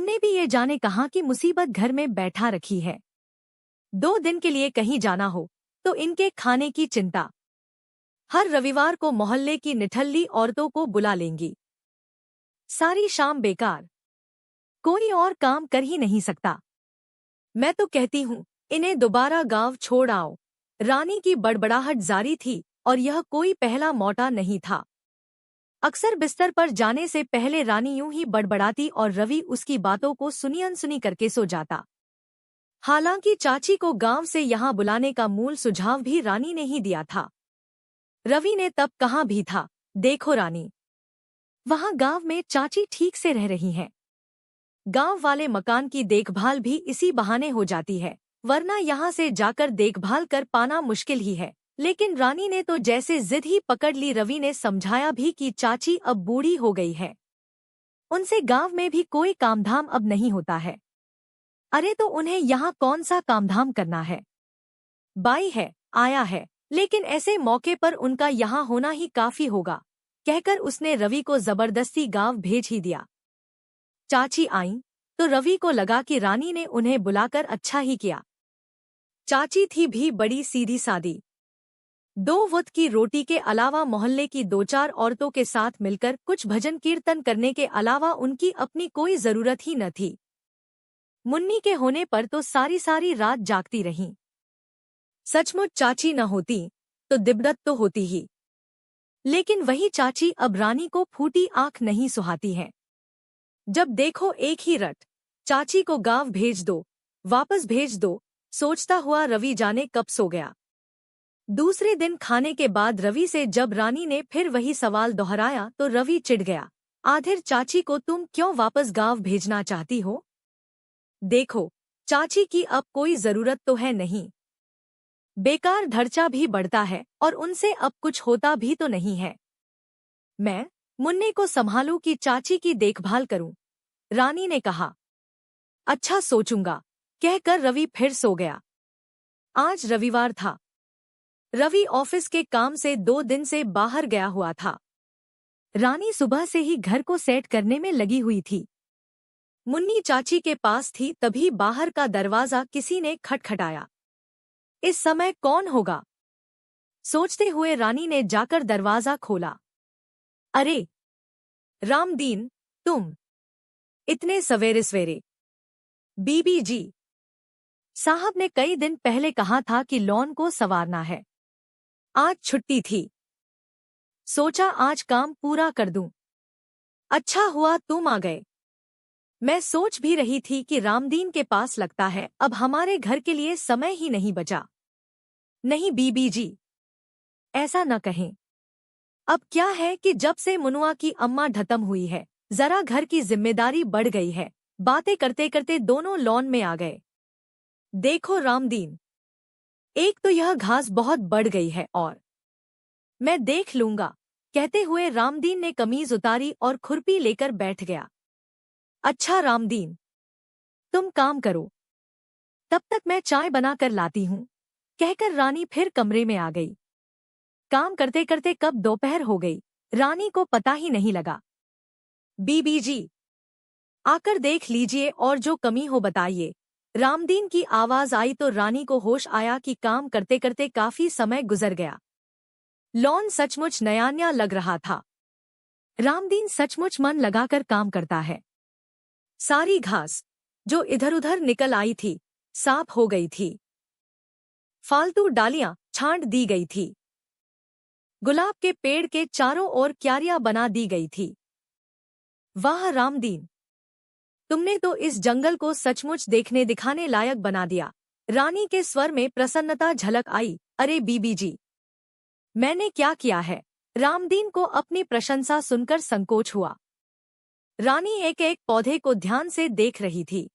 तुमने भी ये जाने कहाँ की मुसीबत घर में बैठा रखी है। 2 दिन के लिए कहीं जाना हो तो इनके खाने की चिंता। हर रविवार को मोहल्ले की निठल्ली औरतों को बुला लेंगी। सारी शाम बेकार, कोई और काम कर ही नहीं सकता। मैं तो कहती हूँ इन्हें दोबारा गांव छोड़ आओ। रानी की बड़बड़ाहट जारी थी और यह कोई पहला मौका नहीं था। अक्सर बिस्तर पर जाने से पहले रानी यूं ही बड़बड़ाती और रवि उसकी बातों को सुनी अनसुनी करके सो जाता। हालांकि चाची को गांव से यहाँ बुलाने का मूल सुझाव भी रानी ने ही दिया था। रवि ने तब कहा भी था, देखो रानी, वहाँ गांव में चाची ठीक से रह रही हैं। गांव वाले मकान की देखभाल भी इसी बहाने हो जाती है, वरना यहाँ से जाकर देखभाल कर पाना मुश्किल ही है। लेकिन रानी ने तो जैसे जिद ही पकड़ ली। रवि ने समझाया भी कि चाची अब बूढ़ी हो गई है, उनसे गांव में भी कोई कामधाम अब नहीं होता है। अरे तो उन्हें यहाँ कौन सा कामधाम करना है, बाई है, आया है, लेकिन ऐसे मौके पर उनका यहाँ होना ही काफी होगा, कहकर उसने रवि को जबरदस्ती गांव भेज ही दिया। चाची आईं तो रवि को लगा कि रानी ने उन्हें बुलाकर अच्छा ही किया। चाची थी भी बड़ी सीधी सादी। 2 वक्त की रोटी के अलावा मोहल्ले की 2-4 औरतों के साथ मिलकर कुछ भजन कीर्तन करने के अलावा उनकी अपनी कोई जरूरत ही न थी। मुन्नी के होने पर तो सारी सारी रात जागती रहीं। सचमुच चाची न होती तो दिब्बत तो होती ही, लेकिन वही चाची अब रानी को फूटी आंख नहीं सुहाती है। जब देखो एक ही रट, चाची को गांव भेज दो, वापस भेज दो, सोचता हुआ रवि जाने कब सो गया। दूसरे दिन खाने के बाद रवि से जब रानी ने फिर वही सवाल दोहराया तो रवि चिढ़ गया। आखिर चाची को तुम क्यों वापस गांव भेजना चाहती हो? देखो, चाची की अब कोई जरूरत तो है नहीं, बेकार खर्चा भी बढ़ता है और उनसे अब कुछ होता भी तो नहीं है। मैं मुन्ने को संभालूं कि चाची की देखभाल करूं, रानी ने कहा। अच्छा सोचूंगा, कहकर रवि फिर सो गया। आज रविवार था। रवि ऑफिस के काम से 2 दिन से बाहर गया हुआ था। रानी सुबह से ही घर को सेट करने में लगी हुई थी। मुन्नी चाची के पास थी तभी बाहर का दरवाजा किसी ने खटखटाया। इस समय कौन होगा, सोचते हुए रानी ने जाकर दरवाजा खोला। अरे रामदीन, तुम इतने सवेरे सवेरे? बीबी जी साहब ने कई दिन पहले कहा था कि लॉन को संवारना है। आज छुट्टी थी, सोचा आज काम पूरा कर दूं। अच्छा हुआ तुम आ गए। मैं सोच भी रही थी कि रामदीन के पास लगता है अब हमारे घर के लिए समय ही नहीं बचा। नहीं बीबी जी, ऐसा न कहें। अब क्या है कि जब से मुनुआ की अम्मा खत्म हुई है, जरा घर की जिम्मेदारी बढ़ गई है। बातें करते करते दोनों लॉन में आ गए। देखो रामदीन, एक तो यह घास बहुत बढ़ गई है और मैं देख लूंगा, कहते हुए रामदीन ने कमीज उतारी और खुरपी लेकर बैठ गया। अच्छा रामदीन, तुम काम करो, तब तक मैं चाय बना कर लाती हूँ, कहकर रानी फिर कमरे में आ गई। काम करते करते कब दोपहर हो गई, रानी को पता ही नहीं लगा। बीबी जी, आकर देख लीजिए और जो कमी हो बताइए। रामदीन की आवाज आई तो रानी को होश आया कि काम करते करते काफी समय गुजर गया। लॉन सचमुच नया लग रहा था। रामदीन सचमुच मन लगाकर काम करता है। सारी घास जो इधर उधर निकल आई थी साफ हो गई थी, फालतू डालियां छांट दी गई थी, गुलाब के पेड़ के चारों ओर क्यारियां बना दी गई थी। वाह रामदीन, तुमने तो इस जंगल को सचमुच देखने दिखाने लायक बना दिया। रानी के स्वर में प्रसन्नता झलक आई। अरे बीबी जी, मैंने क्या किया है? रामदीन को अपनी प्रशंसा सुनकर संकोच हुआ। रानी एक एक पौधे को ध्यान से देख रही थी।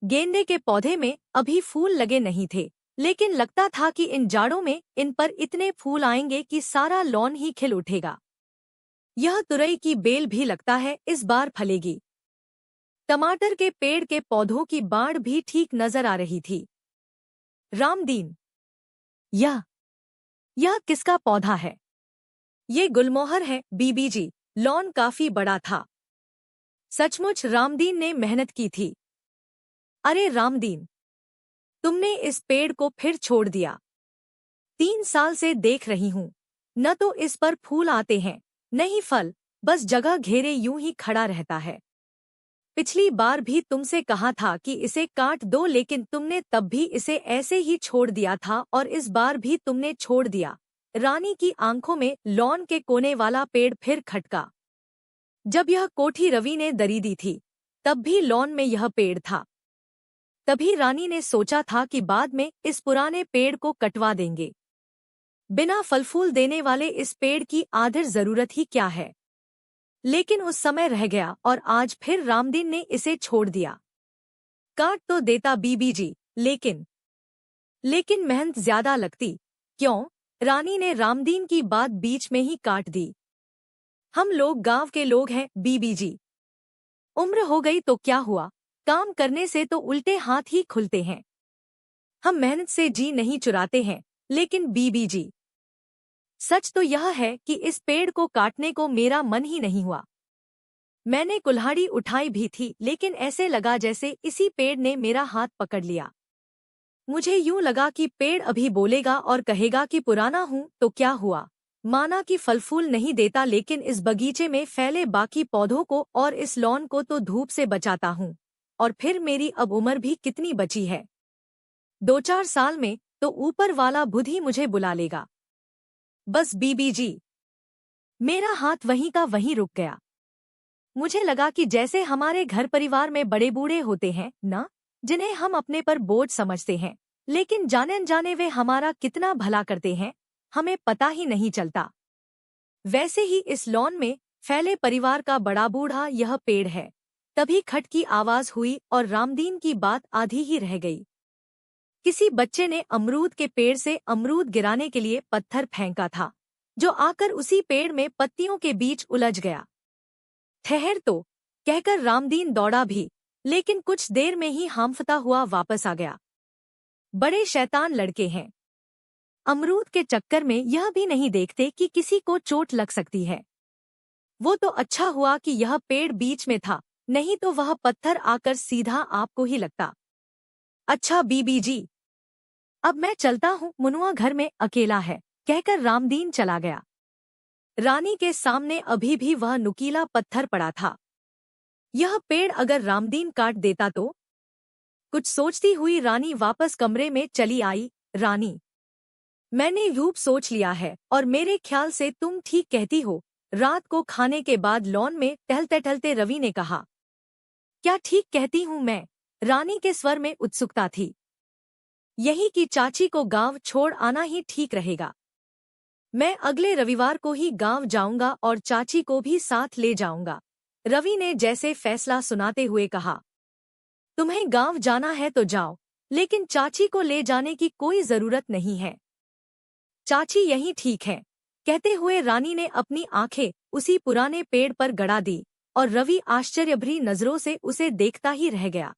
गेंदे के पौधे में अभी फूल लगे नहीं थे, लेकिन लगता था कि इन जाड़ों में इन पर इतने फूल आएंगे कि सारा लॉन ही खिल उठेगा। यह तुरई की बेल भी लगता है इस बार फलेगी। टमाटर के पेड़ के पौधों की बाढ़ भी ठीक नजर आ रही थी। रामदीन, यह किसका पौधा है? ये गुलमोहर है बीबी जी, लॉन काफी बड़ा था। सचमुच रामदीन ने मेहनत की थी। अरे रामदीन, तुमने इस पेड़ को फिर छोड़ दिया। 3 साल से देख रही हूँ, न तो इस पर फूल आते हैं, न ही फल, बस जगह घेरे यूं ही खड़ा रहता है। पिछली बार भी तुमसे कहा था कि इसे काट दो, लेकिन तुमने तब भी इसे ऐसे ही छोड़ दिया था और इस बार भी तुमने छोड़ दिया। रानी की आंखों में लॉन के कोने वाला पेड़ फिर खटका। जब यह कोठी रवि ने दरीदी थी, तब भी लॉन में यह पेड़ था। तभी रानी ने सोचा था कि बाद में इस पुराने पेड़ को कटवा देंगे। बिना फल-फूल देने वाले इस पेड़ की आखिर जरूरत ही क्या है। लेकिन उस समय रह गया और आज फिर रामदीन ने इसे छोड़ दिया। काट तो देता बीबी जी, लेकिन मेहनत ज्यादा लगती। क्यों? रानी ने रामदीन की बात बीच में ही काट दी। हम लोग गांव के लोग हैं बीबी जी। उम्र हो गई तो क्या हुआ, काम करने से तो उल्टे हाथ ही खुलते हैं। हम मेहनत से जी नहीं चुराते हैं, लेकिन बीबी जी, सच तो यह है कि इस पेड़ को काटने को मेरा मन ही नहीं हुआ। मैंने कुल्हाड़ी उठाई भी थी, लेकिन ऐसे लगा जैसे इसी पेड़ ने मेरा हाथ पकड़ लिया। मुझे यूं लगा कि पेड़ अभी बोलेगा और कहेगा कि पुराना हूं तो क्या हुआ, माना कि फल फूल नहीं देता, लेकिन इस बगीचे में फैले बाकी पौधों को और इस लॉन को तो धूप से बचाता हूं। और फिर मेरी अब उम्र भी कितनी बची है, 2-4 साल में तो ऊपर वाला बुध ही मुझे बुला लेगा। बस बीबी जी, मेरा हाथ वहीं का वहीं रुक गया। मुझे लगा कि जैसे हमारे घर परिवार में बड़े बूढ़े होते हैं ना, जिन्हें हम अपने पर बोझ समझते हैं, लेकिन जाने अनजाने वे हमारा कितना भला करते हैं, हमें पता ही नहीं चलता। वैसे ही इस लॉन में फैले परिवार का बड़ा बूढ़ा यह पेड़ है। तभी खट की आवाज हुई और रामदीन की बात आधी ही रह गई। किसी बच्चे ने अमरूद के पेड़ से अमरूद गिराने के लिए पत्थर फेंका था, जो आकर उसी पेड़ में पत्तियों के बीच उलझ गया। ठहर तो, कहकर रामदीन दौड़ा भी, लेकिन कुछ देर में ही हांफता हुआ वापस आ गया। बड़े शैतान लड़के हैं। अमरूद के चक्कर में यह भी नहीं देखते कि किसी को चोट लग सकती है। वो तो अच्छा हुआ कि यह पेड़ बीच में था, नहीं तो वह पत्थर आकर सीधा आपको ही लगता। अच्छा बीबी जी, अब मैं चलता हूँ, मुनुआ घर में अकेला है, कहकर रामदीन चला गया। रानी के सामने अभी भी वह नुकीला पत्थर पड़ा था। यह पेड़ अगर रामदीन काट देता तो? कुछ सोचती हुई रानी वापस कमरे में चली आई। रानी, मैंने यूं सोच लिया है और मेरे ख्याल से तुम ठीक कहती हो। रात को खाने के बाद लॉन में टहलते टहलते रवि ने कहा। क्या ठीक कहती हूँ मैं? रानी के स्वर में उत्सुकता थी। यही कि चाची को गांव छोड़ आना ही ठीक रहेगा। मैं अगले रविवार को ही गांव जाऊंगा और चाची को भी साथ ले जाऊंगा, रवि ने जैसे फैसला सुनाते हुए कहा। तुम्हें गांव जाना है तो जाओ, लेकिन चाची को ले जाने की कोई जरूरत नहीं है। चाची यही ठीक है, कहते हुए रानी ने अपनी आंखें उसी पुराने पेड़ पर गड़ा दी और रवि आश्चर्यभरी नजरों से उसे देखता ही रह गया।